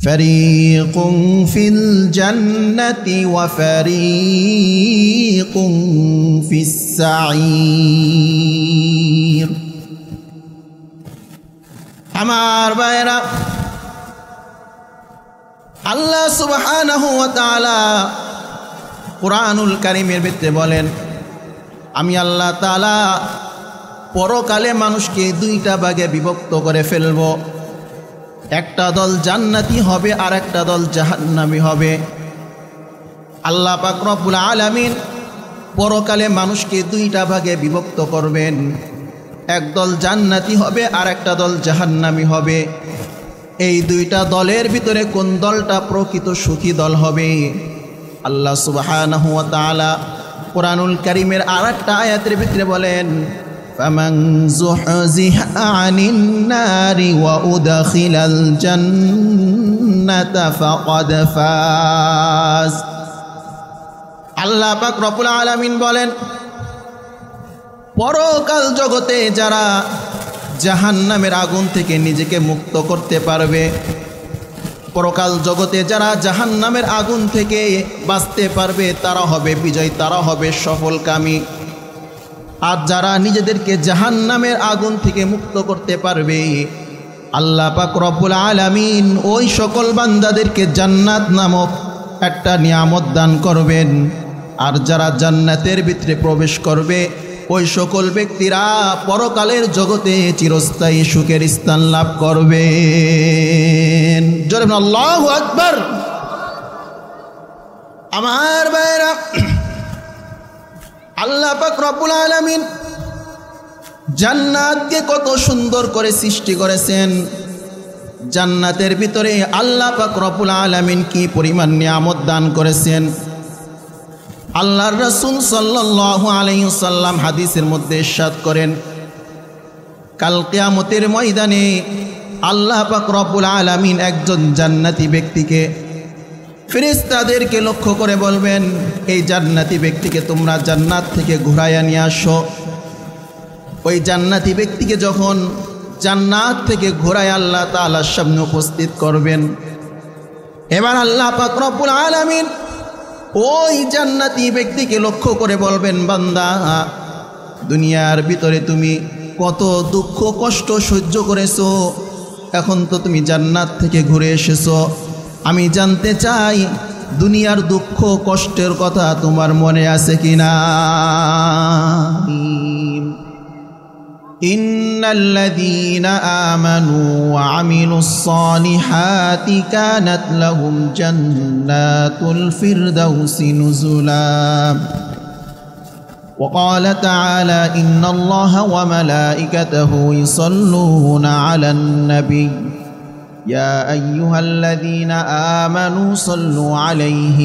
ফারীকুন feel জান্নাতি ওয়া ফারীকুন ফিস সাঈর। আমার ভাইরা, আল্লাহ সুবহানাহু ওয়া তাআলা কুরআনুল কারীমের ভিতরে বলেন, আমি আল্লাহ তাআলা পরকালে মানুষকে দুইটা ভাগে বিভক্ত করে ফেলব। একটা দল জান্নাতি হবে আর একটা দল জাহান্নামী হবে। আল্লাহ পাক রব্বুল আলামিন পরকালে মানুষকে দুইটা ভাগে বিভক্ত করবেন। একদল জান্নাতি হবে আর একটা দল জাহান্নামী হবে। এই দুইটা দলের ভিতরে কোন দলটা প্রকৃত সুখী দল হবে? আল্লাহ সুবহানাহু ওয়া তাআলা কুরআনুল কারীমের আরেকটা আয়াতের ভিতরে বলেন, ফামান যুহজিহা আনিন নারি ওয়া উদখিলাল জান্নাতা ফাকাদ ফাজ। আল্লাহ পাক রব্বুল আলামিন বলেন, পরকাল জগতে যারা জাহান্নামের আগুন থেকে নিজেকে মুক্ত করতে পারবে, পরকাল জগতে যারা জাহান্নামের আগুন থেকে বাঁচতে পারবে, তারা হবে বিজয়, তারা হবে সফলকামী। আর যারা নিজেদেরকে জাহান্নামের আগুন থেকে মুক্ত করতে পারবে, আল্লাহ পাক রব্বুল আলামিন ওই সকল বান্দাদেরকে জান্নাত নামক একটা নিয়ামত দান করবেন। আর যারা জান্নাতের ভিতরে প্রবেশ করবে, ওই সকল ব্যক্তিরা পরকালের জগতে চিরস্থায়ী সুখের স্থান লাভ করবেন। জোরে বলুন আল্লাহু আকবার। আমার ভাইরা, আল্লাহ পাক রব্বুল আলামিন জান্নাতকে কত সুন্দর করে সৃষ্টি করেছেন। জান্নাতের ভিতরে আল্লাহ পাক রব্বুল আলামিন কি পরিমাণ নিয়ামত দান করেছেন। আল্লাহর রাসূল সাল্লাল্লাহু আলাইহি ওয়াসাল্লাম হাদিসের মধ্যে ইরশাদ করেন, কাল কিয়ামতের ময়দানে আল্লাহ পাক রব্বুল আলামিন একজন জান্নাতি ব্যক্তিকে ফেরেশতাদেরকে লক্ষ্য করে বলবেন, এই জান্নাতি ব্যক্তিকে তোমরা জান্নাত থেকে ঘুরাইয়া নিয়ে আসো। ওই জান্নাতি ব্যক্তিকে যখন জান্নাত থেকে ঘুরায় আল্লাহ তাআলার সামনে উপস্থিত করবেন, এবার আল্লাহ পাক রব্বুল আলামিন ওই জান্নাতি ব্যক্তিকে লক্ষ্য করে বলবেন, বান্দা, দুনিয়ার ভিতরে তুমি কত দুঃখ কষ্ট সহ্য করেছো, এখন তো তুমি জান্নাত থেকে ঘুরে এসেছো। আমি জানতে চাই দুনিয়ার দুঃখ কষ্টের কথা তোমার মনে আছে কিনা? ইন্নাল্লাযীনা আমানু ওয়া আমিলুস সালিহাতি কানাত লাহুম জান্নাতুল ফিরদাউসি নুজুলা। وقال تعالى إن الله وملائكته يصلون على النبي يا أيها الذين آمنوا صلوا عليه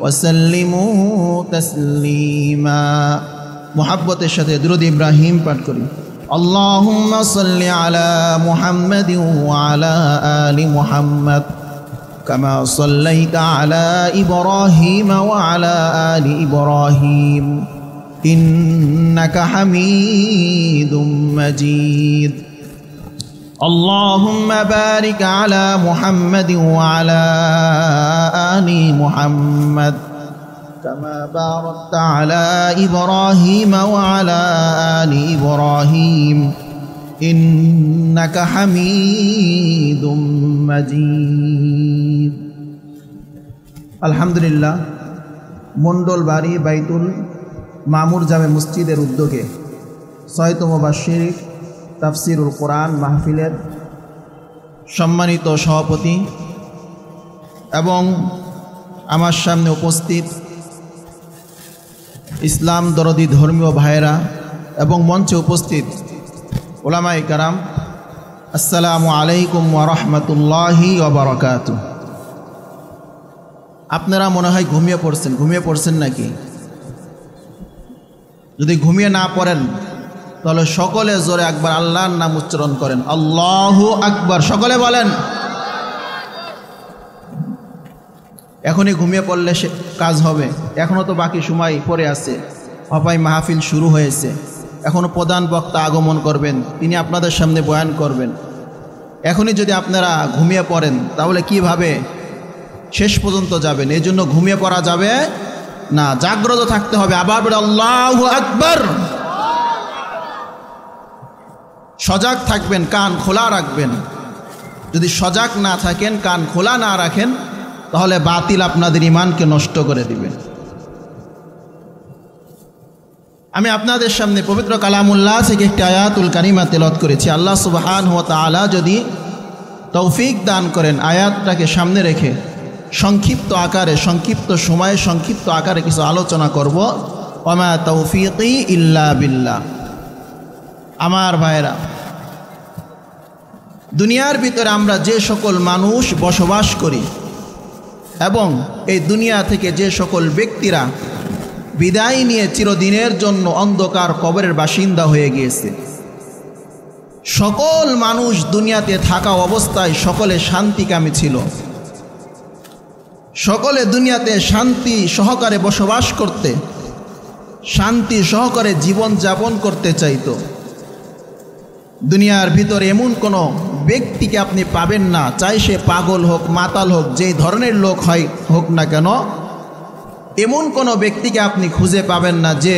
وسلموا تسليما। محبت الشتى درود إبراهيم পাঠ করি। اللهم صل على محمد وعلى آل محمد كما صليت على إبراهيم وعلى آل إبراهيم إنك حميد مجيد। اللهم بارك على محمد وعلى آل محمد كما باركت على إبراهيم وعلى آل إبراهيم إنك حميد مجيد। الحمد لله মন্ডল বাড়ি বাইতুল মামুর জামে মসজিদের উদ্যোগে ৬তম বার্ষিক তাফসিরুল কোরআন মাহফিলের সম্মানিত সভাপতি এবং আমার সামনে উপস্থিত ইসলাম দরদি ধর্মীয় ভাইয়েরা এবং মঞ্চে উপস্থিত উলামায়ে কেরাম, আসসালামু আলাইকুম ওয়া রাহমাতুল্লাহি ওয়া বারাকাতুহু। আপনারা মনে হয় ঘুমিয়ে পড়ছেন নাকি? যদি ঘুমিয়ে না পড়েন তাহলে সকলে জোরে একবার আল্লাহর নাম উচ্চারণ করেন, আল্লাহু আকবার। সকলে বলেন। এখনই ঘুমিয়ে পড়লে সে কাজ হবে? এখনও তো বাকি সময় পড়ে আছে। হপাই মাহফিল শুরু হয়েছে, এখনও প্রধান বক্তা আগমন করবেন, তিনি আপনাদের সামনে বয়ান করবেন। এখনই যদি আপনারা ঘুমিয়ে পড়েন তাহলে কিভাবে শেষ পর্যন্ত যাবেন? এই জন্য ঘুমিয়ে পড়া যাবে না, জাগ্রত থাকতে হবে। আবার বলে আল্লাহু আকবার। সজাগ থাকবেন, কান খোলা রাখবেন। যদি সজাগ না থাকেন, কান খোলা না রাখেন, তাহলে বাতিল আপনাদের ঈমানকে নষ্ট করে দিবে। আমি আপনাদের সামনে পবিত্র কালামুল্লাহ থেকে একটি আয়াতুল কারিমা তেলাওয়াত করেছি। আল্লাহ সুবহানাহু ওয়া তাআলা যদি তৌফিক দান করেন, আয়াতটাকে সামনে রেখে সংক্ষিপ্ত আকারে, সংক্ষিপ্ত সময়ে, সংক্ষিপ্ত আকারে কিছু আলোচনা করব। ওয়ামা তৌফিকি ইল্লা বিল্লাহ। আমার ভাইরা, দুনিয়ার ভিতরে আমরা যে সকল মানুষ বসবাস করি এবং এই দুনিয়া থেকে যে সকল ব্যক্তিরা বিদায় নিয়ে চিরদিনের জন্য অন্ধকার কবরের বাসিন্দা হয়ে গিয়েছে, সকল মানুষ দুনিয়াতে থাকা অবস্থায় সকলে শান্তিকামী ছিল। সকলে দুনিয়াতে শান্তি সহকারে বসবাস করতে, শান্তি সহকারে জীবন যাপন করতে চাইতো। দুনিয়ার ভিতরে এমন কোনো ব্যক্তিকে আপনি পাবেন না, চাই সে পাগল হোক, মাতাল হোক, যেই ধরনের লোক হোক না কেন, এমন কোনো ব্যক্তিকে আপনি খুঁজে পাবেন না যে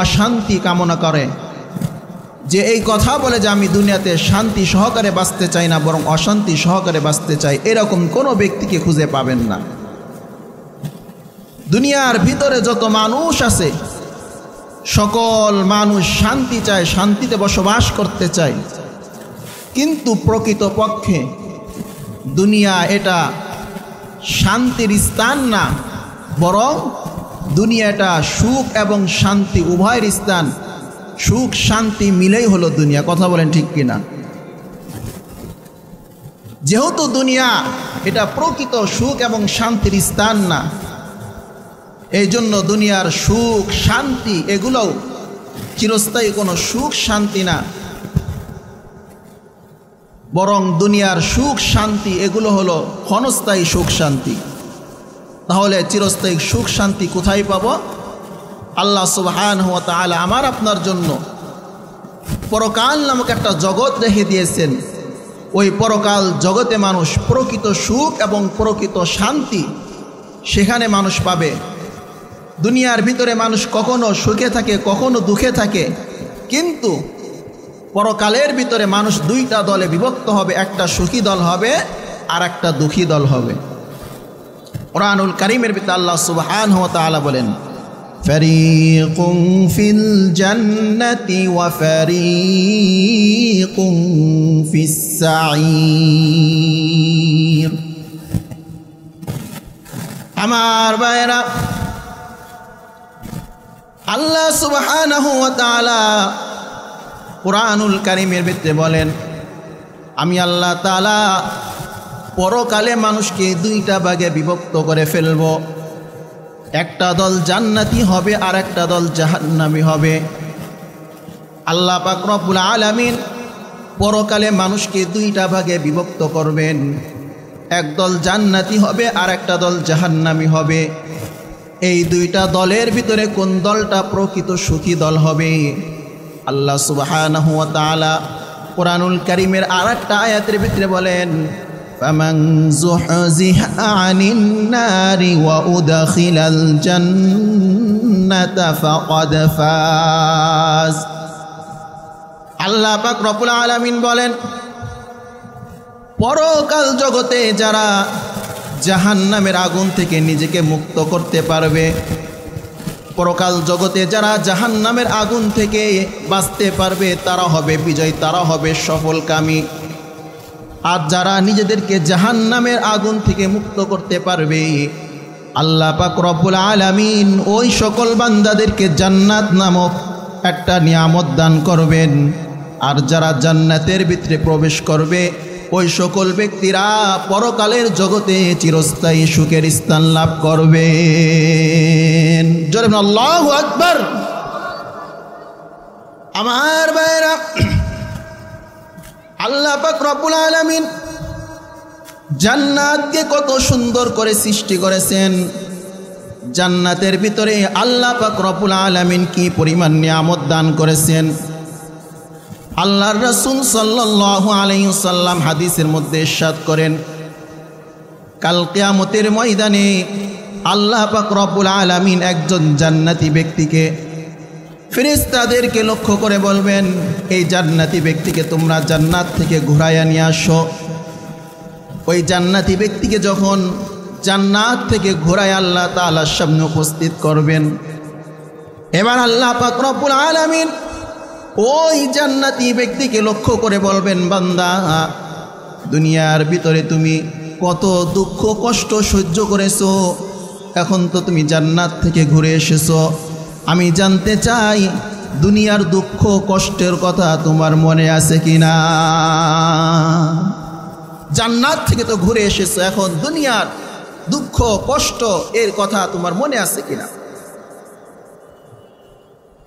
অশান্তি কামনা করে, যে এই কথা বলে যে আমি দুনিয়াতে শান্তি সহকারে বাঁচতে চাই না, বরং অশান্তি সহকারে বাঁচতে চাই। এরকম কোনো ব্যক্তিকে খুঁজে পাবেন না। দুনিয়ার ভিতরে যত মানুষ আছে, সকল মানুষ শান্তি চায়, শান্তিতে বসবাস করতে চায়। কিন্তু প্রকৃতপক্ষে দুনিয়া এটা শান্তির স্থান না, বরং দুনিয়া এটা সুখ এবং শান্তি উভয়ের স্থান। সুখ শান্তি মিলেই হলো দুনিয়া। কথা বলেন ঠিক কিনা? যেহেতু দুনিয়া এটা প্রকৃত সুখ এবং শান্তির স্থান না, এই জন্য দুনিয়ার সুখ শান্তি এগুলোও চিরস্থায়ী কোনো সুখ শান্তি না, বরং দুনিয়ার সুখ শান্তি এগুলো হলো ক্ষণস্থায়ী সুখ শান্তি। তাহলে চিরস্থায়ী সুখ শান্তি কোথায় পাবো? আল্লাহ সুবহানাহু ওয়া তাআলা আমার আপনার জন্য পরকাল নামক একটা জগৎ রেখে দিয়েছেন। ওই পরকাল জগতে মানুষ প্রকৃত সুখ এবং প্রকৃত শান্তি সেখানে মানুষ পাবে। দুনিয়ার ভিতরে মানুষ কখনো সুখে থাকে, কখনো দুঃখে থাকে, কিন্তু পরকালের ভিতরে মানুষ দুইটা দলে বিভক্ত হবে। একটা সুখী দল হবে আর একটা দুঃখী দল হবে। কুরআনুল কারীমের ভিতরে আল্লাহ সুবহানাহু ওয়া তাআলা বলেন, ফারীকুন ফিল জান্নাতি ওয়া ফারীকুন ফিস সাঈর। আমার ভাইরা, আল্লাহ সুবহানাহু ওয়া তাআলা কুরআনুল কারীমের ভিতরে বলেন, আমি আল্লাহ তাআলা পরকালে মানুষকে দুইটা ভাগে বিভক্ত করে ফেলব। একটা দল জান্নাতি হবে আর একটা দল জাহান্নামী হবে। আল্লাহ পাক রব্বুল আলামিন পরকালে মানুষকে দুইটা ভাগে বিভক্ত করবেন। একদল জান্নাতি হবে আর একটা দল জাহান্নামী হবে। এই দুইটা দলের ভিতরে কোন দলটা প্রকৃত সুখী দল হবে? আল্লাহ সুবহানাহু ওয়া তাআলা কুরআনুল কারীমের আরেকটা আয়াতের ভিতরে বলেন, ফামান যুহজিহা আনিন নারি ওয়া উদখিলাল জান্নাতা ফাকাদ ফাজ। আল্লাহ পাক রব্বুল আলামিন বলেন, পরকাল জগতে যারা জাহান্নামের আগুন থেকে নিজেকে মুক্ত করতে পারবে, পরকাল জগতে যারা জাহান্নামের আগুন থেকে বাঁচতে পারবে, তারা হবে বিজয়, তারা হবে সফলকামী। আর যারা নিজেদেরকে জাহান্নামের আগুন থেকে মুক্ত করতে পারবে, আল্লাহ পাক রব্বুল আলামিন ওই সকল বান্দাদেরকে জান্নাত নামক একটা নিয়ামত দান করবেন। আর যারা জান্নাতের ভিতরে প্রবেশ করবে, ওই সকল ব্যক্তিরা পরকালের জগতে চিরস্থায়ী সুখের স্থান লাভ করবেন। জোরে বলুন আল্লাহু আকবার। আমার ভাইরা, আল্লাহ পাক রব্বুল আলামিন জান্নাতকে কত সুন্দর করে সৃষ্টি করেছেন। জান্নাতের ভিতরে আল্লাহ পাক রব্বুল আলামিন কি পরিমাণ নিয়ামত দান করেছেন। আল্লাহর রাসূল সাল্লাল্লাহু আলাইহি ওয়াসাল্লাম হাদিসের মধ্যে ইরশাদ করেন, কাল কিয়ামতের ময়দানে আল্লাহ পাক রব্বুল আলামিন একজন জান্নাতি ব্যক্তিকে ফেরেশতাদেরকে লক্ষ্য করে বলবেন, এই জান্নাতি ব্যক্তিকে তোমরা জান্নাত থেকে ঘুরাইয়া নিয়ে আসো। ওই জান্নাতি ব্যক্তিকে যখন জান্নাত থেকে ঘুরায় আল্লাহ তাআলার সামনে উপস্থিত করবেন, এবার আল্লাহ পাক রব্বুল আলামিন ওই জান্নাতি ব্যক্তিকে লক্ষ্য করে বলবেন, বান্দা, দুনিয়ার ভিতরে তুমি কত দুঃখ কষ্ট সহ্য করেছো, এখন তো তুমি জান্নাত থেকে ঘুরে এসেছো। আমি জানতে চাই দুনিয়ার দুঃখ কষ্টের কথা তোমার মনে আছে কিনা? জান্নাত থেকে তো ঘুরে এসেছো, এখন দুনিয়ার দুঃখ কষ্ট এর কথা তোমার মনে আছে কিনা?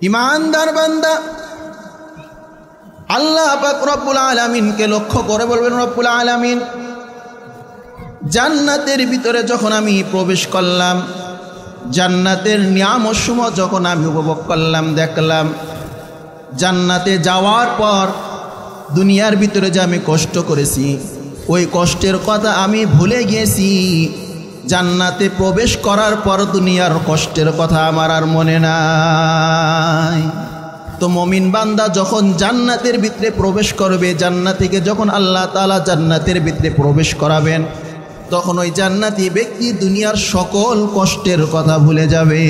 ঈমানদার বান্দা আল্লাহ পাক রব্বুল আলামিনকে লক্ষ্য করে বলবেন, রব্বুল আলামিন, জান্নাতের ভিতরে যখন আমি প্রবেশ করলাম, জান্নাতের নিয়ামতসমূহ যখন আমি উপভোগ করলাম, দেখলাম, জান্নাতে যাওয়ার পর দুনিয়ার ভিতরে যে আমি কষ্ট করেছি ওই কষ্টের কথা আমি ভুলে গিয়েছি। জান্নাতে প্রবেশ করার পর দুনিয়ার কষ্টের কথা আমার আর মনে নাই। তো মুমিন বান্দা যখন জান্নাতের ভিতরে প্রবেশ করবে, জান্নাত থেকে যখন আল্লাহ তাআলা জান্নাতের ভিতরে প্রবেশ করাবেন, তখন ওই জান্নাতি ব্যক্তি দুনিয়ার সকল কষ্টের কথা ভুলে যাবে।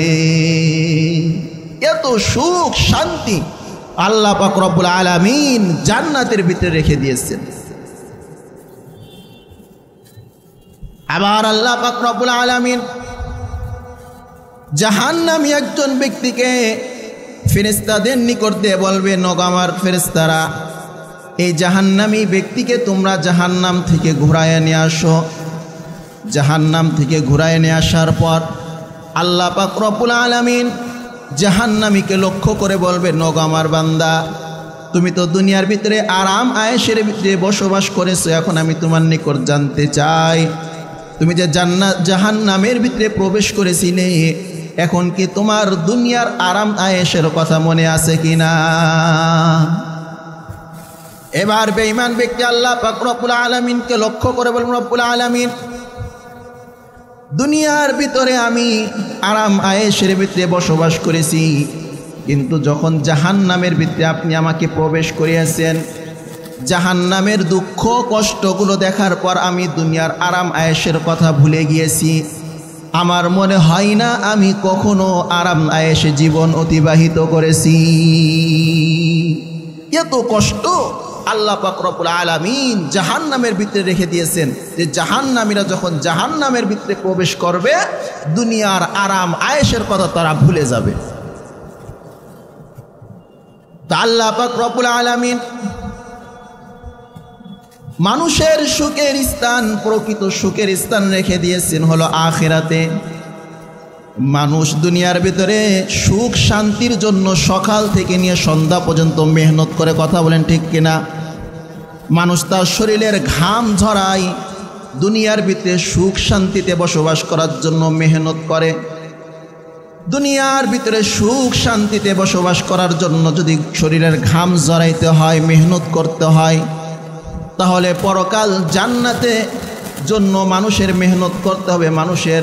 এত সুখ শান্তি আল্লাহ পাক রব্বুল আলামিন জান্নাতের ভিতরে রেখে দিয়েছেন। আবার আল্লাহ পাক রব্বুল আলামিন জাহান্নামী একজন ব্যক্তিকে ফেরেশতাদের নিকট দিয়ে বলবে, নগো আমার ফেরেশতারা, এই জাহান্নামী ব্যক্তিকে তোমরা জাহান্নাম থেকে ঘুরায় নিয়ে আসো। জাহান্নাম থেকে ঘুরায় নিয়ে আসার পর আল্লাহ পাক রব্বুল আলামিন জাহান্নামীকে লক্ষ্য করে বলবে, নগো আমার বান্দা, তুমি তো দুনিয়ার ভিতরে আরাম আয়েশের ভিতরে বসবাস করেছো, এখন আমি তোমার নিকট জানতে চাই, তুমি যে জাহান্নামের ভিতরে প্রবেশ করেছিলে, এখন কি তোমার দুনিয়ার আরাম আয়েশের কথা মনে আছে কিনা? এবার বেঈমান ব্যক্তি আল্লাহ পাক রব্বুল আলামিনকে লক্ষ্য করে বলবেন, রব্বুল আলামিন, দুনিয়ার ভিতরে আমি আরাম আয়েশের ভিতরে বসবাস করেছি, কিন্তু যখন জাহান্নামের ভিতরে আপনি আমাকে প্রবেশ করিয়েছেন, জাহান্নামের দুঃখ কষ্টগুলো দেখার পর আমি দুনিয়ার আরাম আয়েশের কথা ভুলে গিয়েছি। আমার মনে হয় না আমি কখনো আরাম আয়েশে জীবন অতিবাহিত করেছি। এত কষ্ট আল্লাহ পাক রব্বুল আলামিন জাহান্নামের ভিতরে রেখে দিয়েছেন, যে জাহান্নামীরা যখন জাহান্নামের ভিতরে প্রবেশ করবে, দুনিয়ার আরাম আয়েশের কথা তারা ভুলে যাবে। তা আল্লাহ পাক রব্বুল আলামিন মানুষের সুখের স্থান, প্রকৃত সুখের স্থান রেখে দিয়েছেন হলো আখিরাতে। মানুষ দুনিয়ার ভিতরে সুখ শান্তির জন্য সকাল থেকে নিয়ে সন্ধ্যা পর্যন্ত মেহনত করে, কথা বলেন ঠিক কিনা? মানুষ তার শরীরের ঘাম ঝরায় দুনিয়ার ভিতরে সুখ শান্তিতে বসবাস করার জন্য মেহনত করে। দুনিয়ার ভিতরে সুখ শান্তিতে বসবাস করার জন্য যদি শরীরের ঘাম ঝরাইতে হয়, মেহনত করতে হয়, তাহলে পরকাল জান্নাতে জন্য মানুষের মেহনত করতে হবে, মানুষের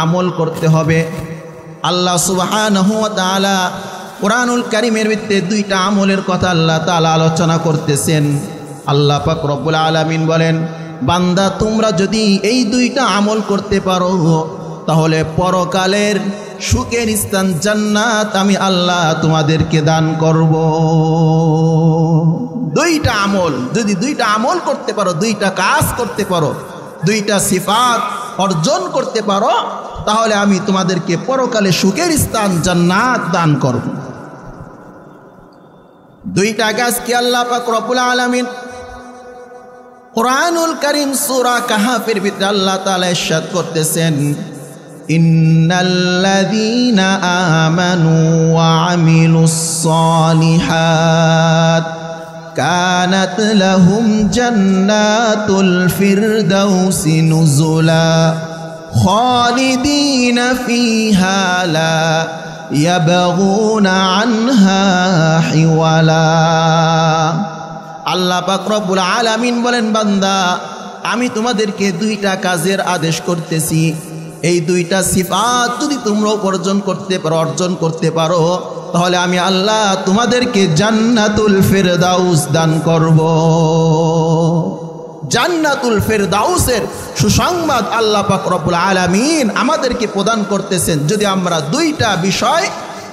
আমল করতে হবে। আল্লাহ সুবহানাহু ওয়া তাআলা কুরআনুল কারীমের ভিতরে দুইটা আমলের কথা আল্লাহ তাআলা আলোচনা করতেছেন। আল্লাহ পাক রব্বুল আলামিন বলেন, বান্দা তোমরা যদি এই দুইটা আমল করতে পারো, তাহলে পরকালের সুখের স্থান জান্নাত আমি আল্লাহ তোমাদেরকে দান করব। দুইটা আমল, যদি দুইটা আমল করতে পারো, দুইটা কাজ করতে পারো, দুইটা সিফাত অর্জন করতে পারো, তাহলে আমি তোমাদেরকে পরকালে সুখের স্থান জান্নাত দান করব। দুইটা কাজ কি? আল্লাহ পাক রব্বুল আলামিন কুরআনুল কারীম সূরা কাহফের ভিতরে আল্লাহ তাআলা ইরশাদ করতেছেন, ইন্নাল্লাযীনা আমানু ওয়া আমিলুস সালিহাত কানাত লাহুম জান্নাতুল ফিরদাউসি নুজুলা খালিদিনা ফিহা লা ইয়াবগুনা আনহা হিওয়ালা। আল্লাহ পাক রব্বুল আলামিন বলেন, বান্দা আমি তোমাদেরকে দুইটা কাজের আদেশ করতেছি, এই দুইটা সিফাত যদি তোমরা অর্জন করতে পারো তাহলে আমি আল্লাহ তোমাদেরকে জান্নাতুল ফেরদাউস দান করব। জান্নাতুল ফেরদাউসের সুসংবাদ আল্লাহ পাক রব্বুল আলামিন আমাদেরকে প্রদান করতেছেন যদি আমরা দুইটা বিষয়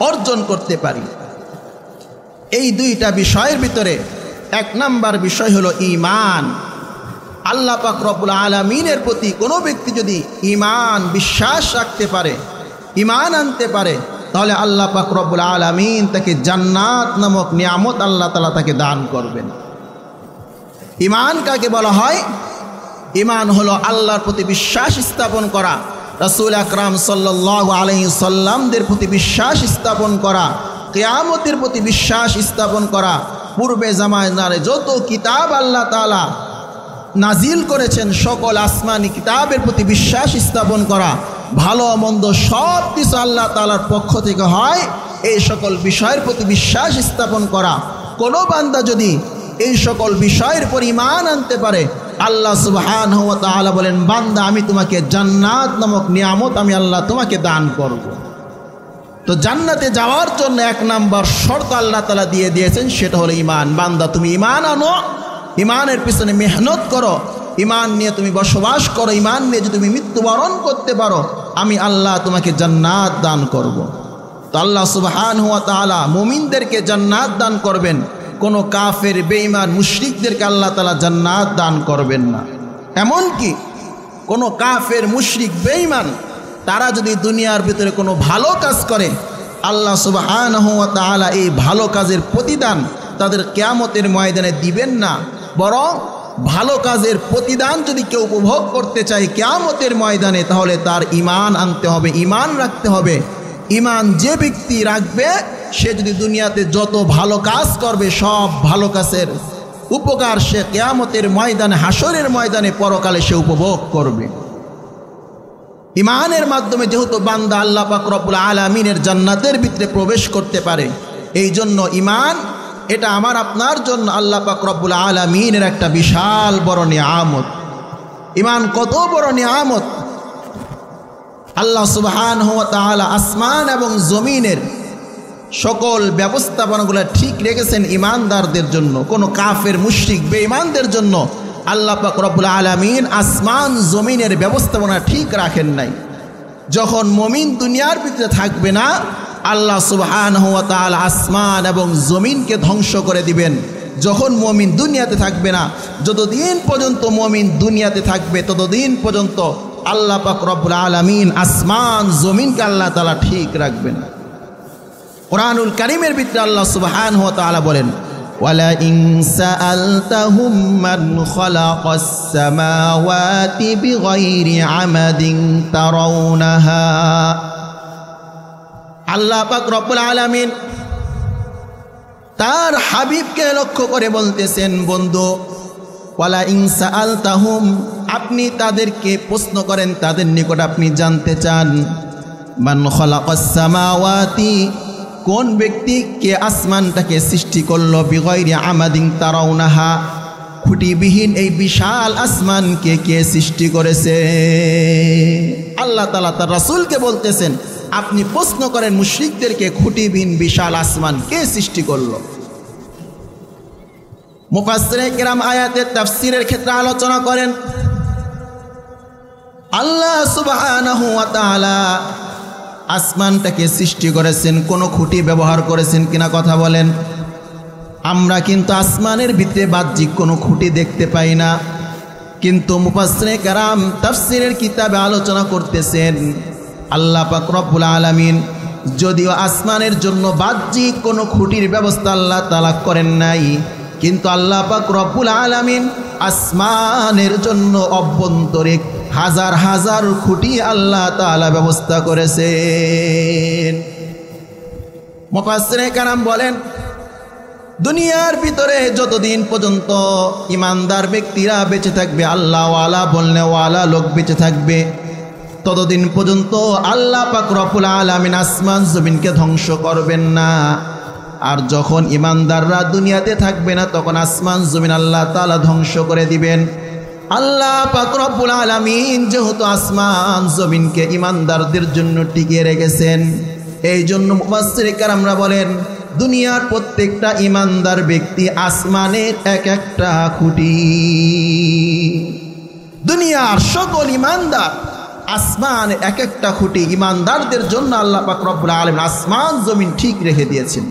অর্জন করতে পারি। এই দুইটা বিষয়ের ভিতরে এক নাম্বার বিষয় হলো ঈমান। আল্লাহ পাক রব্বুল আলামিনের প্রতি কোনো ব্যক্তি যদি ঈমান বিশ্বাস রাখতে পারে, ঈমান আনতে পারে, তাহলে আল্লাহ পাক রব্বুল আলামিন তাকে জান্নাত নামক নিয়ামত আল্লাহ তাআলা তাকে দান করবেন। ঈমান কাকে বলা হয়? ঈমান হলো আল্লাহর প্রতি বিশ্বাস স্থাপন করা, রাসূল আকরাম সাল্লাল্লাহু আলাইহি সাল্লামদের প্রতি বিশ্বাস স্থাপন করা, কিয়ামতের প্রতি বিশ্বাস স্থাপন করা, পূর্বে জামানার যত কিতাব আল্লাহ তাআলা নাজিল করেছেন সকল আসমানি কিতাবের প্রতি বিশ্বাস স্থাপন করা, ভালো মন্দ সব কিছু আল্লাহ তাআলার পক্ষ থেকে হয়, এই সকল বিষয়ের প্রতি বিশ্বাস স্থাপন করা। কোনো বান্দা যদি এই সকল বিষয়ের উপর ঈমান আনতে পারে, আল্লাহ সুবহানাহু ওয়া তাআলা বলেন, বান্দা আমি তোমাকে জান্নাত নামক নিয়ামত আমি আল্লাহ তোমাকে দান করব। তো জান্নাতে যাওয়ার জন্য এক নাম্বার শর্ত আল্লাহ তাআলা দিয়ে দিয়েছেন, সেটা হলো ঈমান। বান্দা তুমি ঈমান আনো, ঈমানের পিছনে মেহনত করো, ঈমান নিয়ে তুমি বসবাস করো, ঈমান নিয়ে যদি তুমি মৃত্যুবরণ করতে পারো আমি আল্লাহ তোমাকে জান্নাত দান করব। তো আল্লাহ সুবহানাহু ওয়া তাআলা মুমিনদেরকে জান্নাত দান করবেন, কোনো কাফের বেঈমান মুশরিকদেরকে আল্লাহ তাআলা জান্নাত দান করবেন না। এমনকি কোনো কাফের মুশরিক বেঈমান তারা যদি দুনিয়ার ভিতরে কোনো ভালো কাজ করে, আল্লাহ সুবহানাহু ওয়া তাআলা এই ভালো কাজের প্রতিদান তাদের কিয়ামতের ময়দানে দিবেন না, বরং ভালো কাজের প্রতিদান যদি কেউ উপভোগ করতে চায় কিয়ামতের ময়দানে, তাহলে তার ঈমান আনতে হবে, ঈমান রাখতে হবে। ঈমান যে ব্যক্তি রাখবে সে যদি দুনিয়াতে যত ভালো কাজ করবে সব ভালো কাজের উপকার সে কিয়ামতের ময়দানে, হাসরের ময়দানে, পরকালে সে উপভোগ করবে। ঈমানের মাধ্যমে যেহেতু বান্দা আল্লাহ পাক রব্বুল আলামিনের জান্নাতের ভিতরে প্রবেশ করতে পারে, এই জন্য ঈমান এটা আমার আপনার জন্য আল্লাহ পাক রব্বুল আলামিনের একটা বিশাল বড় নিয়ামত। ঈমান কত বড় নিয়ামত! আল্লাহ সুবহানাহু ওয়া তাআলা আসমান এবং জমিনের সকল ব্যবস্থাপনাগুলো ঠিক রেখেছেন ঈমানদারদের জন্য, কোনো কাফের মুশরিক বেঈমানদের জন্য আল্লাহ পাক রব্বুল আলামিন আসমান জমিনের ব্যবস্থাপনা ঠিক রাখেন নাই। যখন মুমিন দুনিয়ার ভিতরে থাকবে না, আল্লাহ সুবহানাহু ওয়া তাআলা আসমান এবং জমিনকে ধ্বংস করে দিবেন। যখন মুমিন দুনিয়াতে থাকবে না, যতদিন পর্যন্ত মুমিন দুনিয়াতে থাকবে ততদিন পর্যন্ত আল্লাহ পাক রব্বুল আলামিন আসমান জমিনকে আল্লাহ তাআলা ঠিক রাখবেন। কুরআনুল কারীমের ভিতরে আল্লাহ সুবহানাহু ওয়া তাআলা বলেন, ওয়ালা ইন সাআলতাহুম মান খালাকাস সামাওয়াতি বিগাইরি আমাদিন তারাউনাহা। আল্লাহ পাক রব্বুল আলামিন তার হাবিবকে লক্ষ্য করে বলতেছেন, বন্ধু ওয়ালা ইন সাআলতাহুম, আপনি তাদেরকে প্রশ্ন করেন, তাদের নিকট আপনি জানতে চান, মান খালাকাস সামাওয়াতি, কোন ব্যক্তি কে আসমানটাকে সৃষ্টি করলো, বিগাইরি আমাদিন তারাউনাহা, খুঁটিবিহীন এই বিশাল আসমানকে কে সৃষ্টি করেছে? আল্লাহ তাআলা তার রাসূলকে বলতেছেন, আপনি প্রশ্ন করেন মুশরিকদেরকে, খুঁটিবিহীন বিশাল আসমান কে সৃষ্টি করলো? মুফাসসিরে কিরাম আয়াতের তাফসীরের ক্ষেত্রে আলোচনা করেন, আল্লাহ সুবহানাহু ওয়া তাআলা আসমানটাকে সৃষ্টি করেছেন, কোনো খুঁটি ব্যবহার করেছেন কিনা কথা বলেন? আমরা কিন্তু আসমানের ভিতরে বাহ্যিক কোনো খুঁটি দেখতে পাই না, কিন্তু মুফাসসিরে কিরাম তাফসীরের কিতাবে আলোচনা করতেছেন, আল্লাহ পাক রব্বুল আলামিন যদিও আসমানের জন্য বাহ্যিক কোনো খুঁটির ব্যবস্থা আল্লাহ তাআলা করেন নাই, কিন্তু আল্লাহ পাক রব্বুল আলামিন আসমানের জন্য অভ্যন্তরিক হাজার হাজার খুঁটি আল্লাহ তাআলা ব্যবস্থা করেছেন। মুফাসসিরে কেরাম বলেন, দুনিয়ার ভিতরে যতদিন পর্যন্ত ইমানদার ব্যক্তিরা বেঁচে থাকবে, আল্লাহওয়ালা বলনেওয়ালা লোক বেঁচে থাকবে, ততদিন পর্যন্ত আল্লাহ পাক রব্বুল আলামিন আসমান জমিনকে ধ্বংস করবেন না। আর যখন ইমানদাররা দুনিয়াতে থাকবে না তখন আসমান জমিন আল্লাহ তাআলা ধ্বংস করে দিবেন। আল্লাহ পাক রব্বুল আলামিন যেহেতু আসমান জমিনকে ইমানদারদের জন্য টিকিয়ে রেখেছেন, এই জন্য মুফাসসিরে কেরামরা বলেন দুনিয়ার প্রত্যেকটা ইমানদার ব্যক্তি আসমানের এক একটা খুঁটি। দুনিয়ার সকল ইমানদার আসমান এক একটা খুঁটি। ইমানদারদের জন্য আল্লাহ পাক রব্বুল আলামিন আসমান জমিন ঠিক রেখে দিয়েছেন।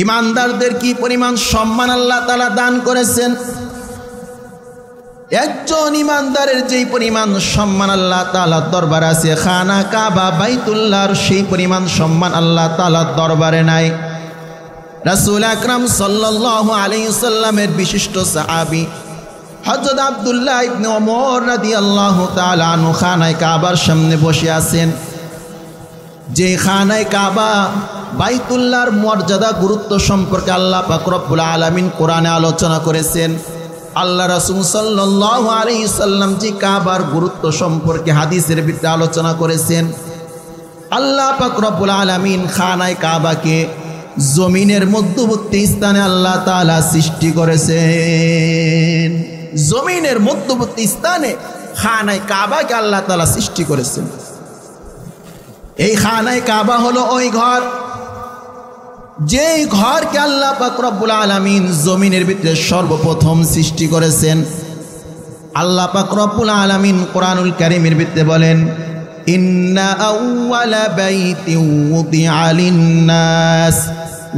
ইমানদারদের কি পরিমাণ সম্মান আল্লাহ তাআলা দান করেছেন। একজন ইমানদারের যেই পরিমাণ সম্মান আল্লাহ তাআলার দরবারে আছে, খানা কাবা বাইতুল্লাহর সেই পরিমাণ সম্মান আল্লাহ তাআলার দরবারে নাই। রাসূল আকরাম সাল্লাল্লাহু আলাইহি সাল্লামের বিশিষ্ট সাহাবী হযরত আব্দুল্লাহ ইবনে ওমর রাদিয়াল্লাহু তাআলা আনহু খানায় কাবার সামনে বসে আছেন। যে খানায় কাবা বাইতুল্লাহর মর্যাদা গুরুত্ব সম্পর্কে আল্লাহ পাক রব্বুল আলামিন কোরআনে আলোচনা করেছেন। আল্লাহ রাসূল সাল্লাল্লাহু আলাইহি সাল্লাম যে কাবার গুরুত্ব সম্পর্কে হাদিসের ভিতরে আলোচনা করেছেন। আল্লাহ পাক রব্বুল আলামিন খানায় কাবাকে জমিনের মধ্যবর্তী স্থানে আল্লাহ তাআলা সৃষ্টি করেছেন। জমিনের মধ্যবর্তী স্থানে খানায় কাবাকে আল্লাহ তাআলা সৃষ্টি করেছেন। এই খানায় কাবা হলো ওই ঘর, যেই ঘরকে আল্লাহ পাক রব্বুল আলামিন জমিনের ভিতরে সর্বপ্রথম সৃষ্টি করেছেন। আল্লাহ পাক রব্বুল আলামিন কোরআনুল কারীমের ভিতরে বলেন, ইন্না আউওয়ালা বাইতিন উদিআ লিন-নাস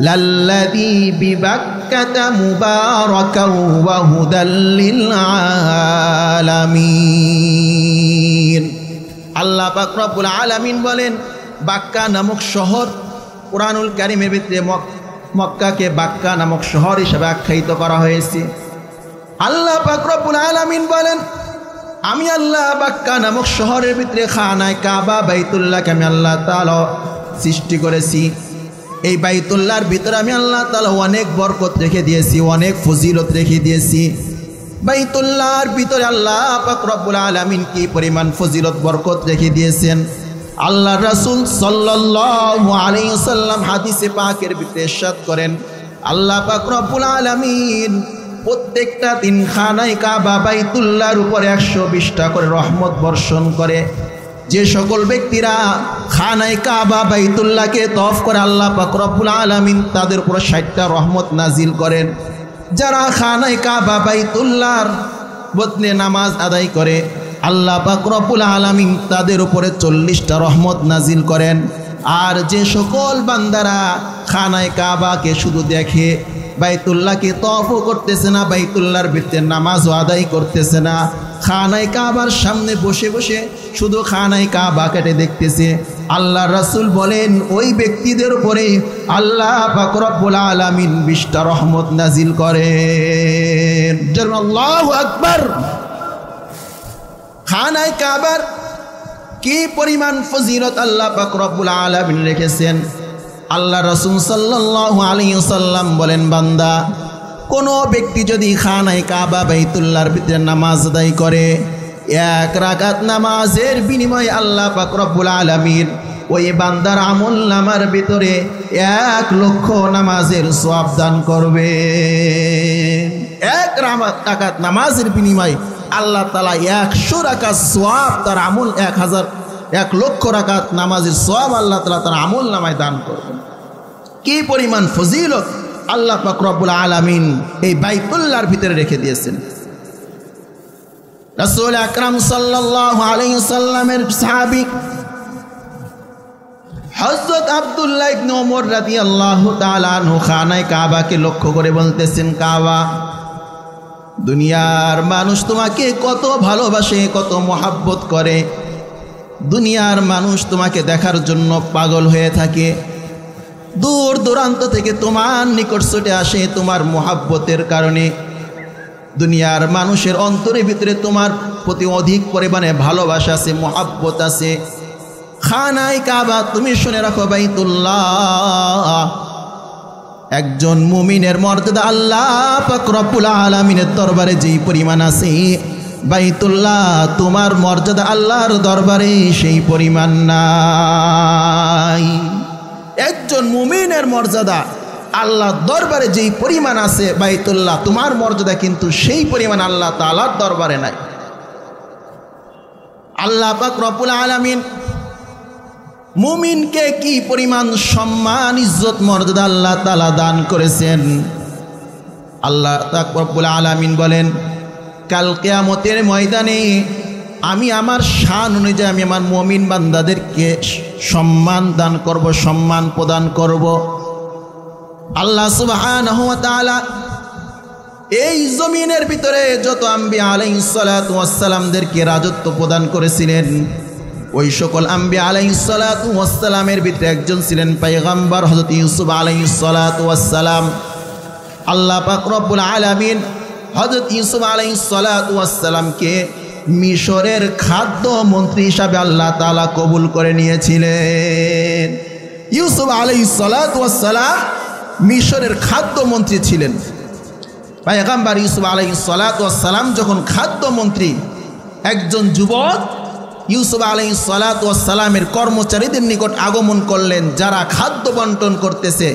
লাল্লাযী বিবাক্কাতা মুবারাকাও ওয়া হুদাল লিল আলামিন। আল্লাহ পাক রব্বুল আলামিন বলেন, বাক্কা নামক শহর, কোরআনুল কারীমের ভিতরে মক্কাকে বাক্কা নামক শহর হিসেবে আখ্যায়িত করা হয়েছে। আল্লাহ পাক রব্বুল আলামিন বলেন, আমি আল্লাহ বাক্কা নামক শহরের ভিতরে খানায় কাবা বাইতুল্লাহকে আমি আল্লাহ তাআলা সৃষ্টি করেছি। এই বাইতুল্লাহর ভিতরে আমি আল্লাহ তাআলা অনেক বরকত রেখে দিয়েছি, অনেক ফজিলত রেখে দিয়েছি। বাইতুল্লাহর ভিতরে আল্লাহ পাক রব্বুল আলামিন কি পরিমাণ ফজিলত বরকত রেখে দিয়েছেন। আল্লাহ রাসূল সাল্লাল্লাহু আলাইহি ওয়াসাল্লাম হাদিসে পাকের ভিতরে ইরশাদ করেন, আল্লাহ পাক রব্বুল আলামিন প্রত্যেকটা দিন খানায় কাবা বাইতুল্লাহর উপরে 120টা করে রহমত বর্ষণ করে। যে সকল ব্যক্তিরা খানায় কাবা বাইতুল্লাহকে তওয়াফ করে আল্লাহ পাক রব্বুল আলামিন তাদের উপর 60টা রহমত নাজিল করেন। যারা খানায় কাবা বাইতুল্লাহর বদলে নামাজ আদায় করে আল্লাহ পাক রব্বুল আলামিন তাদের উপরে 40টা রহমত নাজিল করেন। আর যে সকল বান্দারা খানায় কাবাকে শুধু দেখে, বাইতুল্লাহকে তওয়াফও করতেছে না, বাইতুল্লাহর ভিতরে নামাজও আদায় করতেছে না, খানায় কাবার সামনে বসে বসে শুধু খানায় কাবাকে দেখতেছে, আল্লাহ রাসূল বলেন ওই ব্যক্তিদের উপরে আল্লাহ পাক রব্বুল আলামিন 20টা রহমত নাজিল করেন। আল্লাহু আকবার। খানায় কাবার কি পরিমাণ ফজিলত আল্লাহ পাক রব্বুল আলামিন রেখেছেন। আল্লাহ রাসূল সাল্লাল্লাহু আলাইহি ওয়াসাল্লাম বলেন, বান্দা কোনো ব্যক্তি যদি খানায় কাবা বাইতুল্লাহর ভিতরে নামাজ আদায় করে, এক রাকাত নামাজের বিনিময়ে আল্লাহ পাক রব্বুল আলামিন ওই বান্দার আমল নামার ভিতরে 1 লক্ষ নামাজের সওয়াব দান করবে। এক রাকাত নামাজের বিনিময়ে আল্লাহ তাআলা 100 রাকাত সওয়াব তার আমল 1 লক্ষ রাকাত নামাজের সওয়াব আল্লাহ তাআলা তার আমল নামায় দান করবেন। কি পরিমাণ ফজিলত আল্লাহ পাক রব্বুল আলামিন এই বাইতুল্লাহর ভিতরে রেখে দিয়েছেন। রাসূল আকরাম সাল্লাল্লাহু আলাইহি ওয়াসাল্লামের সাহাবী হযরত আব্দুল্লাহ ইবনে ওমর রাদিয়াল্লাহু তাআলা আনহু খানায় কাবাকে লক্ষ্য করে বলতেছেন, কাবা, দুনিয়ার মানুষ তোমাকে কত ভালোবাসে, কত মহব্বত করে। দুনিয়ার মানুষ তোমাকে দেখার জন্য পাগল হয়ে থাকে, দূর দূরান্ত থেকে তোমার নিকট ছুটে আসে তোমার মহব্বতের কারণে। দুনিয়ার মানুষের অন্তরের ভিতরে তোমার প্রতি অধিক পরিমাণে ভালোবাসা আছে, মহব্বত আছে। খানায় কাবা তুমি শুনে রাখো, বাইতুল্লাহ একজন মুমিনের মর্যাদা আল্লাহ পাক রব্বুল আলামিনের দরবারে যেই পরিমাণ আছে, বাইতুল্লাহ তোমার মর্যাদা আল্লাহর দরবারে সেই পরিমাণ নাই। একজন মুমিনের মর্যাদা আল্লাহর দরবারে যেই পরিমাণ আছে বাইতুল্লাহ তোমার মর্যাদা কিন্তু সেই পরিমাণ আল্লাহ তাআলার দরবারে নাই। আল্লাহ পাক রব্বুল আলামিন মুমিনকে কি পরিমাণ সম্মান ইজ্জত মর্যাদা আল্লাহ তাআলা দান করেছেন। আল্লাহ পাক রব্বুল আলামিন বলেন, কাল কিয়ামতের ময়দানে আমি আমার শান অনুযায়ী আমি আমার মুমিন বান্দাদেরকে সম্মান দান করব, সম্মান প্রদান করব। আল্লাহ সুবহানাহু ওয়া তাআলা এই জমিনের ভিতরে যত আম্বিয়া আলাইহিস সালাতু ওয়াস সালামদেরকে রাজত্ব প্রদান করেছিলেন, ওই সকল আম্বিয়া আলাইহিস সালাতু ওয়াস সালামের ভিতরে একজন ছিলেন পয়গম্বর হযরত ইউসুফ আলাইহিস সালাতু ওয়াস সালাম। আল্লাহ পাক রব্বুল আলামিন হযরত ইউসুফ আলাইহিস সালাতু ওয়াস সালামকে মিশরের খাদ্য মন্ত্রী হিসাবে আল্লাহ তাআলা কবুল করে নিয়েছিলেন। ইউসুফ আলাইহিস সালাতু ওয়াস সালাম মিশরের খাদ্য মন্ত্রী ছিলেন। পয়গম্বর ইউসুফ আলাইহিস সালাতু ওয়াস সালাম যখন খাদ্য মন্ত্রী, একজন যুবক ইউসুফ আলাইহিস সালাতু ওয়াস সালামের কর্মচারীদের নিকট আগমন করলেন যারা খাদ্য বন্টন করতেছে।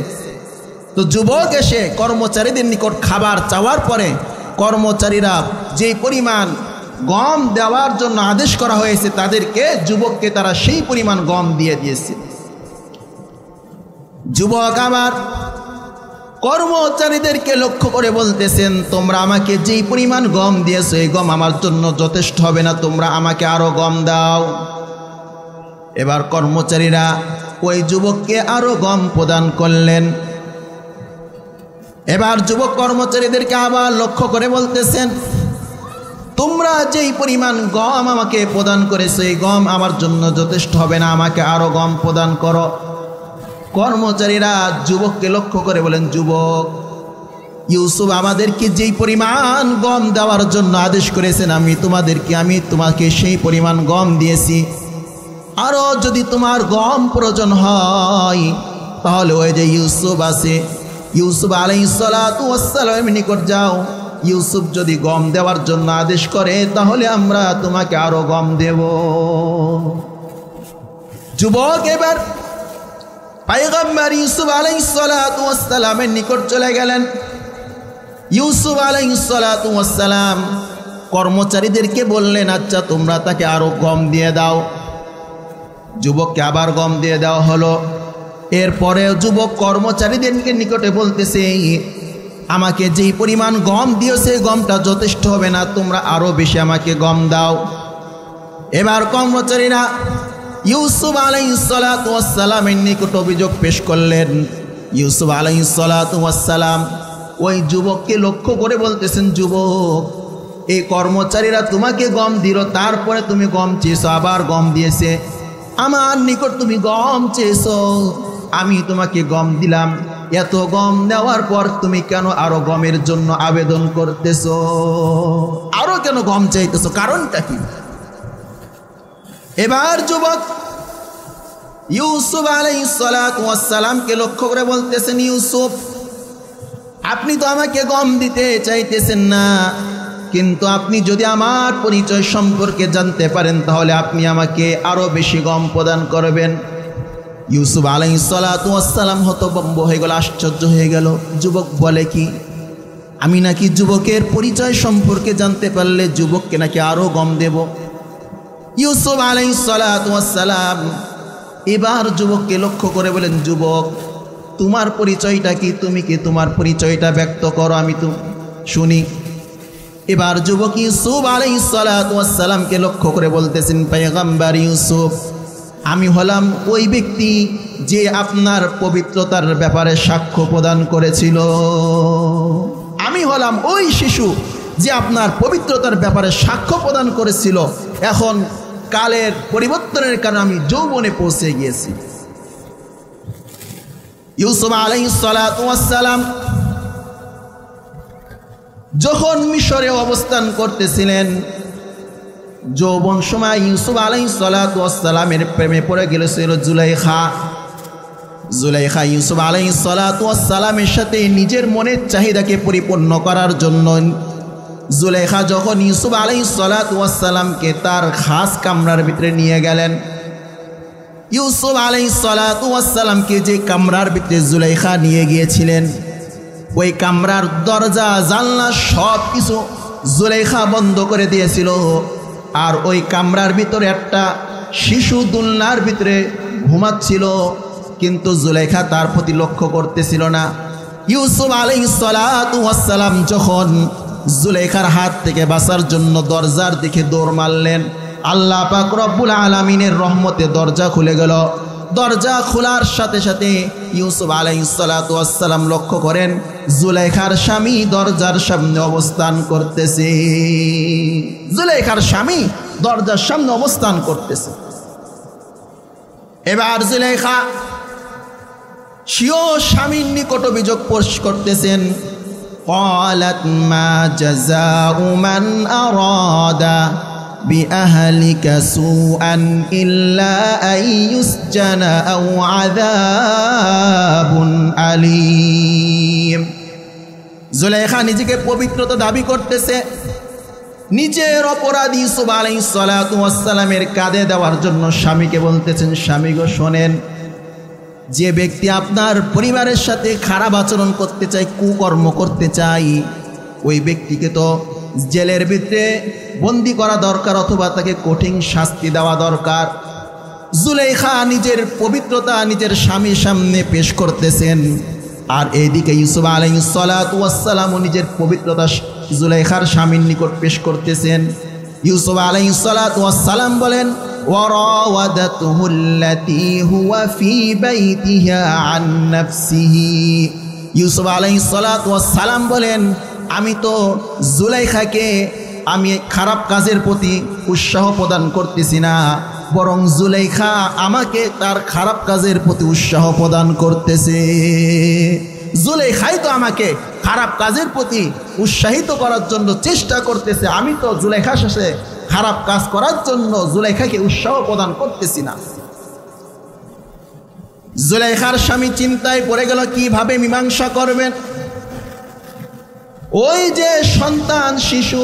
তো যুবক এসে কর্মচারীদের নিকট খাবার চাওয়ার পরে কর্মচারীরা যে পরিমাণ গম দেওয়ার জন্য আদেশ করা হয়েছে তাদেরকে যুবককে তারা সেই পরিমাণ গম দিয়ে দিয়েছে। যুবক আবার কর্মচারীদেরকে লক্ষ্য করে বলতেছেন, তোমরা আমাকে যেই পরিমাণ গম দিয়েছো এই গম আমার জন্য যথেষ্ট হবে না, তোমরা আমাকে আরো গম দাও। এবার কর্মচারীরা ওই যুবককে আরো গম প্রদান করলেন। এবার যুবক কর্মচারীদেরকে আবার লক্ষ্য করে বলতেছেন, তোমরা যেই পরিমাণ গম আমাকে প্রদান করেছো এই গম আমার জন্য যথেষ্ট হবে না, আমাকে আরো গম প্রদান করো। কর্মচারীরা যুবককে লক্ষ্য করে বলেন, যুবক, ইউসুফ আমাদেরকে যেই পরিমাণ গম দেওয়ার জন্য আদেশ করেছেন আমি তোমাকে সেই পরিমাণ গম দিয়েছি। আরও যদি তোমার গম প্রয়োজন হয় তাহলে ওই যে ইউসুফ আছে, ইউসুফ আলাইহিস সালাতু ওয়াস সালামের নিকট যাও। ইউসুফ যদি গম দেওয়ার জন্য আদেশ করে তাহলে আমরা তোমাকে আরো গম দেব। যুবক এবার পয়গম্বর ইউসুফ আলাইহিস সালাতু ওয়াস সালামের নিকট চলে গেলেন। ইউসুফ আলাইহিস সালাতু ওয়াস সালাম কর্মচারীদেরকে বললেন, আচ্ছা তোমরা তাকে আরো গম দিয়ে দাও। যুবককে আবার গম দিয়ে দেওয়া হলো। এরপরে যুবক কর্মচারীদের নিকটে বলতেছে, আমাকে যেই পরিমাণ গম দিয়েছে গমটা যথেষ্ট হবে না, তোমরা আরো বেশি আমাকে গম দাও। এবার কর্মচারীরা ইউসুফ আলাইহিস সালাতু ওয়াস সালামের নিকট অভিযোগ পেশ করলেন। ইউসুফ আলাইহিস সালাতু ওয়াস সালাম ওই যুবককে লক্ষ্য করে বলতেছেন, যুবক, এই কর্মচারীরা তোমাকে গম দিল, তারপরে তুমি গম চেয়েছো, আবার গম দিয়েছে। আমার নিকট তুমি গম চেয়েছো, আমি তোমাকে গম দিলাম, এত গম দেওয়ার পর তুমি কেন আরো গমের জন্য আবেদন করতেছো, আরো কেন গম চাইতেছো, কারণটা কি? এবার যুবক ইউসুফ আলাইহিস সালাতু ওয়াস সালামকে লক্ষ্য করে বলতেছেন, ইউসুফ, আপনি তো আমাকে গম দিতে চাইতেছেন না, কিন্তু আপনি যদি আমার পরিচয় সম্পর্কে জানতে পারেন তাহলে আপনি আমাকে আরো বেশি গম প্রদান করবেন। ইউসুফ আলাইহিস সালাতু ওয়াস সালাম হতভম্ব হয়ে গেল, আশ্চর্য হয়ে গেল। যুবক বলে কি, আমি নাকি যুবকের পরিচয় সম্পর্কে জানতে পারলে যুবককে নাকি আরো গম দেব? ইউসুফ আলাইহিস সালাতু ওয়াস সালাম এবার যুবককে লক্ষ্য করে বলেন, যুবক, তোমার পরিচয়টা কি? তুমি কি তোমার পরিচয়টা ব্যক্ত করো, আমি তো শুনি। এবার যুবক ইউসুফ আলাইহিস সালাতু ওয়াস সালামকে লক্ষ্য করে বলতেছেন, পয়গম্বর ইউসুফ, আমি হলাম ওই ব্যক্তি যে আপনার পবিত্রতার ব্যাপারে সাক্ষ্য প্রদান করেছিল। আমি হলাম ওই শিশু যে আপনার পবিত্রতার ব্যাপারে সাক্ষ্য প্রদান করেছিল। এখন কালের পরিবর্তনের কারণে আমি যৌবনে পৌঁছে গিয়েছি। ইউসুফ আলাইহিস সালাতু ওয়াস সালাম যখন মিশরে অবস্থান করতেছিলেন, যৌবন সময় ইউসুফ আলাইহিস সালাতু ওয়াস সালামের প্রেমে পড়ে গেছিল জুলাইখা। জুলাইখা ইউসুফ আলাইহিস সালাতু ওয়াস সালামের সাথে নিজের মনের চাহিদাকে পরিপূর্ণ করার জন্য জুলেখা যখন ইউসুফ আলাইহিস সালাতু ওয়াস সালামকে তার খাস কামরার ভিতরে নিয়ে গেলেন, ইউসুফ আলাইহিস সালাতু ওয়াস সালামকে যে কামরার ভিতরে জুলেখা নিয়ে গিয়েছিলেন, ওই কামরার দরজা জানলা সব কিছু জুলেখা বন্ধ করে দিয়েছিল। আর ওই কামরার ভিতরে একটা শিশু দুলনার ভিতরে ঘুমাচ্ছিল, কিন্তু জুলেখা তার প্রতি লক্ষ্য করতেছিল না। ইউসুফ আলাইহিস সালাতু ওয়াস সালাম যখন জুলেখার হাত থেকে বাঁচার জন্য দরজার দিকে দৌড় মারলেন, আল্লাহ পাক রব্বুল আলামিনের রহমতে দরজা খুলে গেল। দরজা খোলার সাথে সাথে ইউসুফ আলাইহিস সালাতু ওয়াস সালাম লক্ষ্য করেন জুলেখার স্বামী দরজার সামনে অবস্থান করতেছে। জুলেখার স্বামী দরজার সামনে অবস্থান করতেছে। এবার জুলেখা স্বীয় স্বামীর নিকট অভিযোগ পেশ করতেছেন। قالت ما جزاء من أراد بأهلك سوءا إلا أن يسجن أو عذاب أليم। জুলেখা নিজেকে পবিত্রতা দাবি করতেছে, নিজের অপরাধ ইউসুফ আলাইহিস সালাতু ওয়াস সালামের কাঁধে দেওয়ার জন্য স্বামীকে বলতেছেন, স্বামী গো শোনেন, যে ব্যক্তি আপনার পরিবারের সাথে খারাপ আচরণ করতে চায়, কুকর্ম করতে চায়, ওই ব্যক্তিকে তো জেলের ভিতরে বন্দি করা দরকার, অথবা তাকে কঠিন শাস্তি দেওয়া দরকার। জুলেখা নিজের পবিত্রতা নিজের স্বামীর সামনে পেশ করতেছেন, আর এইদিকে ইউসুফ আলাইহিস সালাতু ওয়াস সালামও নিজের পবিত্রতা জুলেখার স্বামীর নিকট পেশ করতেছেন। ইউসুফ আলাইহিস সালাতু ওয়াস সালাম বলেন, وراودته التي هو في بيتها عن نفسه। ইউসুফ আলাইহিস সালাতু ওয়াস সালাম বলেন, আমি তো জুলেখাকে আমি খারাপ কাজের প্রতি উৎসাহ প্রদান করতেছি না, বরং জুলেখা আমাকে তার খারাপ কাজের প্রতি উৎসাহ প্রদান করতেছে। জুলেখাই তো আমাকে খারাপ কাজের প্রতি উৎসাহিত করার জন্য চেষ্টা করতেছে, আমি তো জুলেখার সাথে খারাপ কাজ করার জন্য জুলেখাকে উৎসাহ প্রদান করতেছি না। জুলেখার স্বামী চিন্তায় পড়ে গেল কিভাবে মীমাংসা করবেন। ওই যে সন্তান শিশু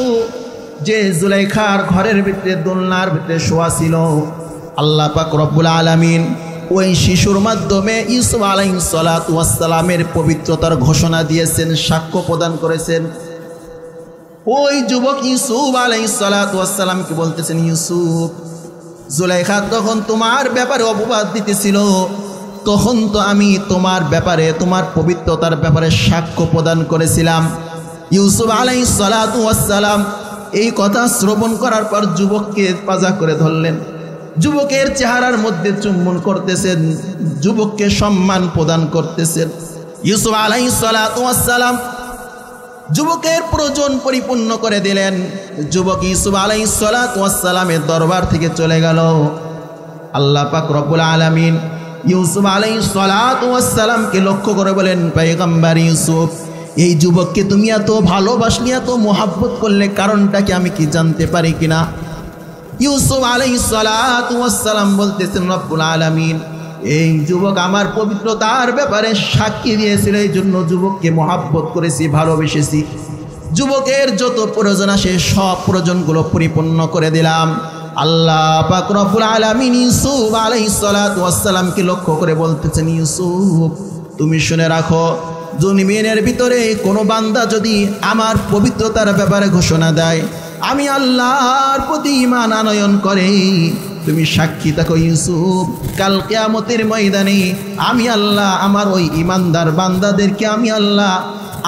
যে জুলেখার ঘরের ভিতরে দোলনার ভিতরে শোয়া ছিল, আল্লাহ পাক রব্বুল আলামিন ওই শিশুর মাধ্যমে ইউসুফ আলাইহিস সালাতু ওয়াস সালামের পবিত্রতার ঘোষণা দিয়েছেন, সাক্ষ্য প্রদান করেছেন। ওই যুবক ইউসুফ আলাইহিস সালাতু ওয়াস সালামকে বলতেছেন, ইউসুফ, জুলেখা তখন তোমার ব্যাপারে অপবাদ দিতেছিল, তখন তো আমি তোমার ব্যাপারে তোমার পবিত্রতার ব্যাপারে সাক্ষ্য প্রদান করেছিলাম। ইউসুফ আলাইহিস সালাতু ওয়াস সালাম এই কথা শ্রবণ করার পর যুবককে পাজা করে ধরলেন, যুবকের চেহারার মধ্যে চুম্বন করতেছেন, যুবককে সম্মান প্রদান করতেছেন। ইউসুফ আলাইহিস সালাতু ওয়াস সালাম যুবকের প্রয়োজন পরিপূর্ণ করে দিলেন। যুবক ইউসুফ আলাইহিস সালাতু ওয়াস সালামের দরবার থেকে চলে গেল। আল্লাহ পাক রব্বুল আলামিন ইউসুফ আলাইহিস সালাতু ওয়াস সালামকে লক্ষ্য করে বলেন, পয়গম্বর ইউসুফ, এই যুবককে তুমি এত ভালোবাসলে, এত মোহাব্বত করলে, কারণটা কি আমি কি জানতে পারি কিনা? ইউসুফ আলাইহিস সালাতু ওয়াস সালাম বলতেছেন, রব্বুল আলামিন এই যুবক আমার পবিত্রতার ব্যাপারে সাক্ষী দিয়েছিল, এই জন্য যুবককে মোহাব্বত করেছি, ভালোবেসেছি। যুবকের যত প্রয়োজন আসে সব প্রয়োজনগুলো পরিপূর্ণ করে দিলাম। আল্লাহ পাক রব্বুল আলামিন ইউসুফ আলাইহিস সালাতু ওয়াস সালামকে লক্ষ্য করে বলতেছেন, ইউসুফ, তুমি শুনে রাখো, জমিনের ভিতরে কোনো বান্দা যদি আমার পবিত্রতার ব্যাপারে ঘোষণা দেয়, আমি আল্লাহর প্রতি ঈমান আনয়ন করে, তুমি সাক্ষী থাকো ইউসুফ, কাল কিয়ামতের ময়দানে আমি আল্লাহ আমার ওই ঈমানদার বান্দাদেরকে আমি আল্লাহ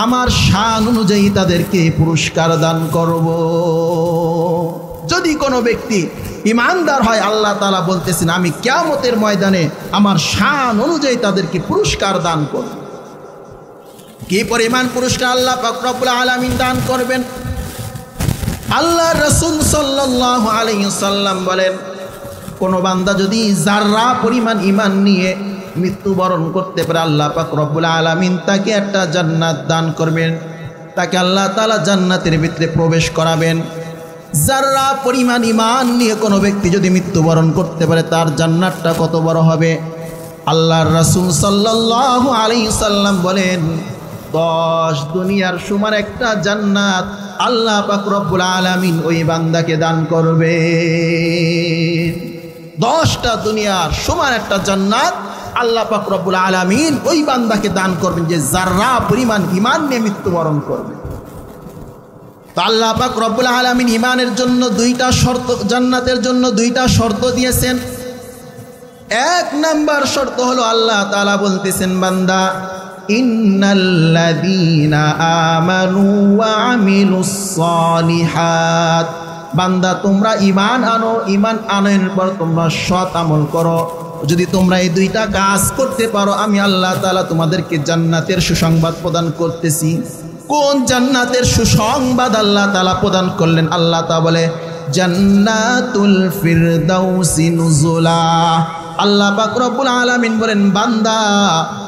আমার শান অনুযায়ী তাদেরকে পুরস্কার দান করব। যদি কোনো ব্যক্তি ঈমানদার হয়, আল্লাহ তাআলা বলতেছেন আমি কিয়ামতের ময়দানে আমার শান অনুযায়ী তাদেরকে পুরস্কার দান করব। কি পরিমাণ পুরস্কার আল্লাহ পাক রব্বুল আলামিন দান করবেন? আল্লাহ রাসূল সাল্লাল্লাহু আলাইহি ওয়াসাল্লাম বলেন, কোনো বান্দা যদি যারা পরিমাণ ঈমান নিয়ে মৃত্যুবরণ করতে পারে, আল্লাহ পাক রব্বুল আলামিন তাকে একটা জান্নাত দান করবেন, তাকে আল্লাহ তাআলা জান্নাতের ভিতরে প্রবেশ করাবেন। যারা পরিমাণ ঈমান নিয়ে কোনো ব্যক্তি যদি মৃত্যুবরণ করতে পারে, তার জান্নাতটা কত বড় হবে? আল্লাহর রাসূল সাল্লাল্লাহু আলাইহি ওয়াসাল্লাম বলেন, 10 দুনিয়ার সমান একটা জান্নাত আল্লাহ পাক রব্বুল আলামিন ওই বান্দাকে দান করবে। 10টা দুনিয়ার সমান একটা জান্নাত আল্লাহ পাক রব্বুল আলামিন ওই বান্দাকে দান করবেন যে যারা পরিমাণ ঈমান নিয়ে মৃত্যুবরণ করবে। তো আল্লাহ পাক রব্বুল আলামিন ঈমানের জন্য 2টা শর্ত, জান্নাতের জন্য 2টা শর্ত দিয়েছেন। 1 নাম্বার শর্ত হলো আল্লাহ তাআলা বলতেছেন, বান্দা ইন্নাল্লাযীনা আমানু ওয়া আমিলুস সালিহাত, বান্দা তোমরা ঈমান আনো, ঈমান আনার পর তোমরা সৎ আমল করো। যদি তোমরা এই 2টা কাজ করতে পারো আমি আল্লাহ তাআলা তোমাদেরকে জান্নাতের সুসংবাদ প্রদান করতেছি। কোন জান্নাতের সুসংবাদ আল্লাহ তাআলা প্রদান করলেন? আল্লাহ তাআলা বলে জান্নাতুল ফিরদাউসি নুজুলা। আল্লাহ পাক রব্বুল আলামিন বলেন, বান্দা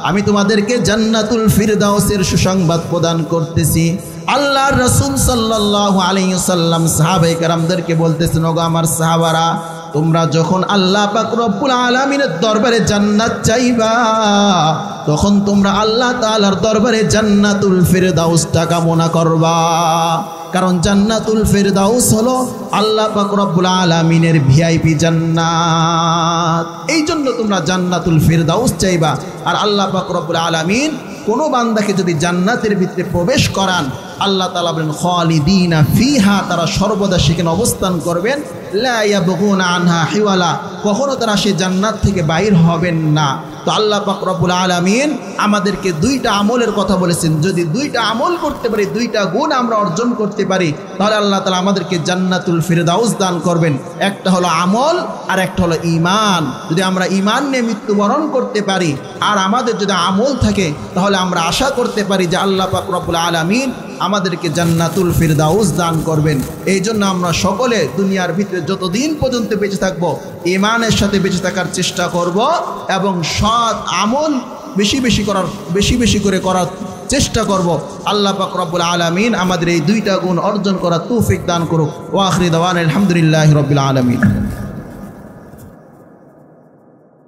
আমি তোমাদেরকে জান্নাতুল ফিরদাউসের সুসংবাদ প্রদান করতেছি। আল্লাহর রাসূল সাল্লাল্লাহু আলাইহি ওয়াসাল্লাম সাহাবায়ে কেরামদেরকে বলতেছেন, ওগো আমার সাহাবারা, তোমরা যখন আল্লাহ পাক রব্বুল আলামিনের দরবারে জান্নাত চাইবা তখন তোমরা আল্লাহ তাআলার দরবারে জান্নাতুল ফিরদাউসটা কামনা করবা। কারণ জান্নাতুল ফিরদাউস হলো আল্লাহ পাক রব্বুল আলামিনের ভিআইপি জান্নাত। এই জন্য তোমরা জান্নাতুল ফিরদাউস চাইবা। আর আল্লাহ পাক রব্বুল আলামিন কোনো বান্দাকে যদি জান্নাতের ভিতরে প্রবেশ করান আল্লাহ তাআলা বলেন খালিদিনা ফিহা, তারা সর্বদা সেখানে অবস্থান করবেন। লা ইয়াবগুনা আনহা হিওয়ালা, কখনো তারা সেই জান্নাত থেকে বাইর হবেন না। তো আল্লাহ পাক রব্বুল আলামিন আমাদেরকে 2টা আমলের কথা বলেছেন। যদি 2টা আমল করতে পারি, 2টা গুণ আমরা অর্জন করতে পারি, তাহলে আল্লাহ তাআলা আমাদেরকে জান্নাতুল ফিরদাউস দান করবেন। একটা হলো আমল আর একটা হলো ঈমান। যদি আমরা ঈমান নিয়ে মৃত্যুবরণ করতে পারি আর আমাদের যদি আমল থাকে তাহলে আমরা আশা করতে পারি যে আল্লাহ পাক রব্বুল আলামিন আমাদেরকে জান্নাতুল ফিরদাউস দান করবেন। এই জন্য আমরা সকলে দুনিয়ার ভিতরে যতদিন পর্যন্ত বেঁচে থাকবো ঈমানের সাথে বেঁচে থাকার চেষ্টা করব এবং সৎ আমল বেশি বেশি করে করার চেষ্টা করব। আল্লাহ পাক রব্বুল আলামিন আমাদের এই 2টা গুণ অর্জন করার তৌফিক দান করুক। ওয়া আখিরু দাওয়ানা আলহামদুলিল্লাহি রাব্বিল আলামিন।